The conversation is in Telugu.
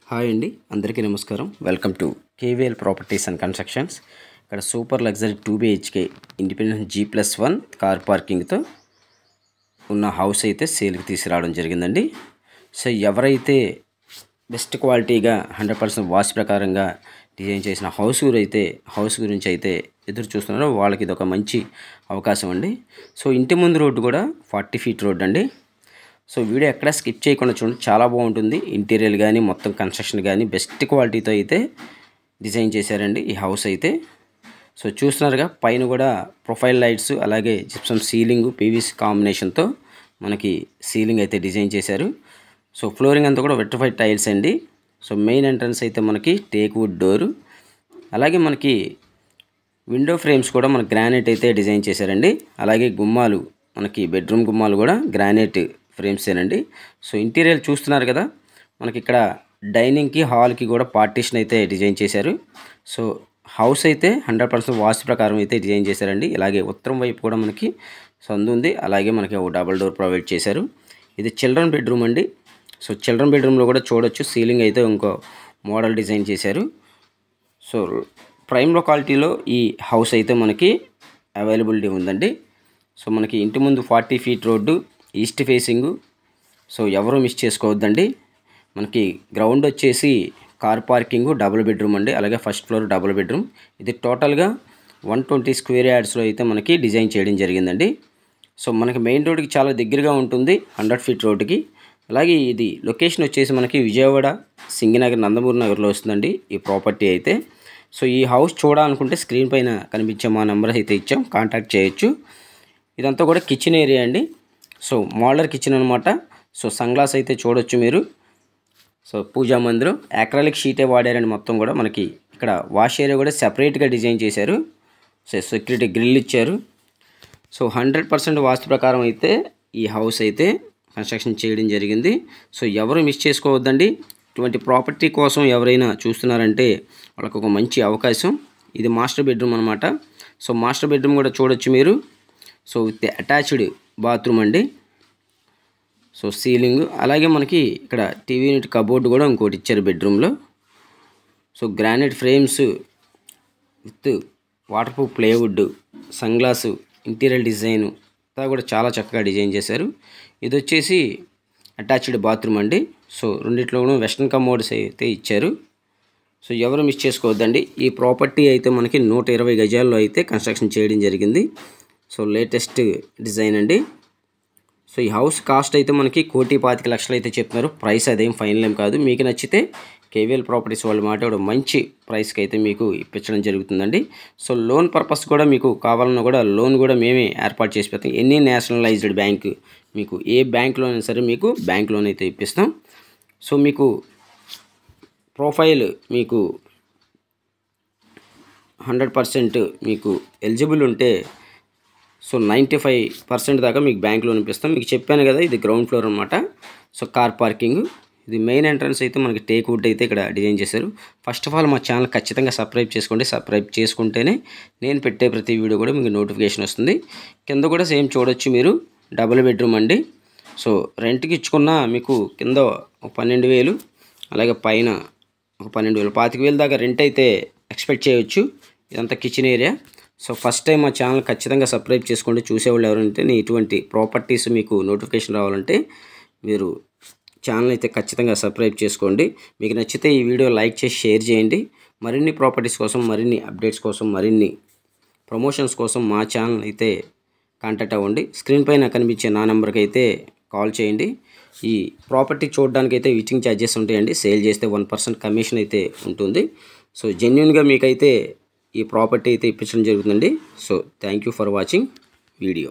హాయ్ అండి, అందరికీ నమస్కారం. Welcome to KVL properties and constructions. ఇక్కడ super luxury 2 BHK independent G+1 car పార్కింగ్తో ఉన్న హౌస్ అయితే సేల్కి తీసుకురావడం జరిగిందండి. సో ఎవరైతే బెస్ట్ క్వాలిటీగా 100% వాస్తు ప్రకారంగా డిజైన్ చేసిన హౌస్ గురించి అయితే ఎదురు చూస్తున్నారో వాళ్ళకి ఇది ఒక మంచి అవకాశం అండి. సో ఇంటి ముందు రోడ్డు కూడా 40 feet రోడ్ అండి. సో వీడియో ఎక్కడ స్కిప్ చేయకుండా చూడండి, చాలా బాగుంటుంది. ఇంటీరియర్ కానీ మొత్తం కన్స్ట్రక్షన్ కానీ బెస్ట్ క్వాలిటీతో అయితే డిజైన్ చేశారండి ఈ హౌస్ అయితే. సో చూస్తున్నారుగా, పైన కూడా ప్రొఫైల్ లైట్స్, అలాగే జిప్సమ్ సీలింగ్, పీవీసీ కాంబినేషన్తో మనకి సీలింగ్ అయితే డిజైన్ చేశారు. సో ఫ్లోరింగ్ అంతా కూడా వెట్రిఫైడ్ టైల్స్ అండి. సో మెయిన్ ఎంట్రన్స్ అయితే మనకి టేక్ వుడ్ డోరు, అలాగే మనకి విండో ఫ్రేమ్స్ కూడా మనకి గ్రానైట్ అయితే డిజైన్ చేశారండి. అలాగే గుమ్మాలు, మనకి బెడ్రూమ్ గుమ్మాలు కూడా గ్రానైట్ ఫ్రేమ్సేనండి. సో ఇంటీరియర్ చూస్తున్నారు కదా, మనకి ఇక్కడ డైనింగ్కి, హాల్కి కూడా పార్టీషన్ అయితే డిజైన్ చేశారు. సో హౌస్ అయితే 100% వాస్తు ప్రకారం అయితే డిజైన్ చేశారండి. ఇలాగే ఉత్తరం వైపు కూడా మనకి సందు ఉంది, అలాగే మనకి ఒక డబుల్ డోర్ ప్రొవైడ్ చేశారు. ఇది చిల్డ్రన్ బెడ్రూమ్ అండి. సో చిల్డ్రన్ బెడ్రూమ్లో కూడా చూడొచ్చు, సీలింగ్ అయితే ఇంకో మోడల్ డిజైన్ చేశారు. సో ప్రైమ్ లొకాలిటీలో ఈ హౌస్ అయితే మనకి అవైలబిలిటీ ఉందండి. సో మనకి ఇంటి ముందు 40 feet road, east facing. So ఎవరు మిస్ చేసుకోవద్దండి. మనకి గ్రౌండ్ వచ్చేసి కార్ పార్కింగు, డబుల్ బెడ్రూమ్ అండి, అలాగే ఫస్ట్ ఫ్లోర్ డబుల్ బెడ్రూమ్. ఇది టోటల్గా 120 square yardsలో అయితే మనకి డిజైన్ చేయడం జరిగిందండి. సో మనకి మెయిన్ రోడ్కి చాలా దగ్గరగా ఉంటుంది, 100 feet రోడ్డుకి. అలాగే ఇది లొకేషన్ వచ్చేసి మనకి విజయవాడ, సింగనగర్, నందమూరి నగర్లో వస్తుందండి ఈ ప్రాపర్టీ అయితే. సో ఈ హౌస్ చూడాలనుకుంటే స్క్రీన్ పైన కనిపించే మా నెంబర్ అయితే ఇచ్చాం, కాంటాక్ట్ చేయొచ్చు. ఇదంతా కూడా కిచెన్ ఏరియా అండి. సో మోడలర్ కిచెన్ అనమాట. సో సన్గ్లాస్ అయితే చూడొచ్చు మీరు. సో పూజా మందిరం, అక్రాలిక్ షీటే వాడారండి మొత్తం కూడా. మనకి ఇక్కడ వాష్ ఏరియా కూడా సెపరేట్గా డిజైన్ చేశారు. సో సెక్యూరిటీ గ్రిల్ ఇచ్చారు. సో 100% వాస్తు ప్రకారం అయితే ఈ హౌస్ అయితే కన్స్ట్రక్షన్ చేయడం జరిగింది. సో ఎవరు మిస్ చేసుకోవద్దండి. ఇటువంటి ప్రాపర్టీ కోసం ఎవరైనా చూస్తున్నారంటే వాళ్ళకు ఒక మంచి అవకాశం. ఇది మాస్టర్ బెడ్రూమ్ అనమాట. సో మాస్టర్ బెడ్రూమ్ కూడా చూడొచ్చు మీరు. సో విత్ అటాచ్డ్ బాత్రూమ్ అండి. సో సీలింగ్, అలాగే మనకి ఇక్కడ టీవీ యూనిట్ కబోర్డ్ కూడా ఇంకోటి ఇచ్చారు బెడ్రూమ్లో. So granite frames with water proof plywood, sunglass, interior design అంతా కూడా చాలా చక్కగా డిజైన్ చేశారు. ఇది వచ్చేసి అటాచ్డ్ బాత్రూమ్ అండి. సో రెండిట్లో కూడా వెస్ట్రన్ కమోడ్స్ అయితే ఇచ్చారు. సో ఎవరు మిస్ చేసుకోవద్దండి. ఈ ప్రాపర్టీ అయితే మనకి 120 గజాల్లో అయితే కన్స్ట్రక్షన్ చేయడం జరిగింది. సో లేటెస్ట్ డిజైన్ అండి. సో ఈ హౌస్ కాస్ట్ అయితే మనకి 1,25,00,000 అయితే చెప్తున్నారు. ప్రైస్ అదేం ఫైనల్ ఏం కాదు. మీకు నచ్చితే కేవీఎల్ ప్రాపర్టీస్ వాళ్ళు మాట్లాడే మంచి ప్రైస్కి అయితే మీకు ఇప్పించడం జరుగుతుందండి. సో లోన్ పర్పస్ కూడా మీకు కావాలన్నా కూడా లోన్ కూడా మేమే ఏర్పాటు చేసి పెడతాం. ఎనీ నేషనలైజ్డ్ బ్యాంక్, మీకు ఏ బ్యాంక్లో అయినా సరే మీకు బ్యాంక్ లోన్ అయితే ఇప్పిస్తాం. సో మీకు ప్రొఫైల్ మీకు 100% మీకు ఎలిజిబుల్ ఉంటే సో 95% దాకా మీకు బ్యాంక్ లోన్ ఇప్పిస్తాం. మీకు చెప్పాను కదా, ఇది గ్రౌండ్ ఫ్లోర్ అనమాట. సో కార్ పార్కింగ్, ఇది మెయిన్ ఎంట్రన్స్ అయితే మనకి టేక్ వుడ్ అయితే ఇక్కడ డిజైన్ చేశారు. ఫస్ట్ ఆఫ్ ఆల్ మా ఛానల్ ఖచ్చితంగా సబ్స్క్రైబ్ చేసుకోండి. సబ్స్క్రైబ్ చేసుకుంటేనే నేను పెట్టే ప్రతి వీడియో కూడా మీకు నోటిఫికేషన్ వస్తుంది. కింద కూడా సేమ్ చూడొచ్చు మీరు, డబుల్ బెడ్రూమ్ అండి. సో రెంట్కి ఇచ్చుకున్న మీకు కింద 12,000, అలాగే పైన ఒక 12,000, 25,000 దాకా రెంట్ అయితే ఎక్స్పెక్ట్ చేయవచ్చు. ఇదంతా kitchen area. So first time మా ఛానల్ ఖచ్చితంగా సబ్స్క్రైబ్ చేసుకోండి. చూసేవాళ్ళు ఎవరంటే ఇటువంటి ప్రాపర్టీస్ మీకు నోటిఫికేషన్ రావాలంటే మీరు ఛానల్ అయితే ఖచ్చితంగా సబ్స్క్రైబ్ చేసుకోండి. మీకు నచ్చితే ఈ వీడియో లైక్ చేసి షేర్ చేయండి. మరిన్ని ప్రాపర్టీస్ కోసం, మరిన్ని అప్డేట్స్ కోసం, మరిన్ని ప్రమోషన్స్ కోసం మా ఛానల్ అయితే కాంటాక్ట్ అవ్వండి. స్క్రీన్ పైన కనిపించే నా నెంబర్కి అయితే కాల్ చేయండి. ఈ ప్రాపర్టీ చూడడానికి అయితే విజిటింగ్ ఛార్జెస్ ఉంటాయండి. సేల్ చేస్తే 1% కమిషన్ అయితే ఉంటుంది. సో జెన్యున్గా మీకైతే ఈ ప్రాపర్టీ అయితే ఇప్పించడం జరుగుతుందండి. So thank you for watching video.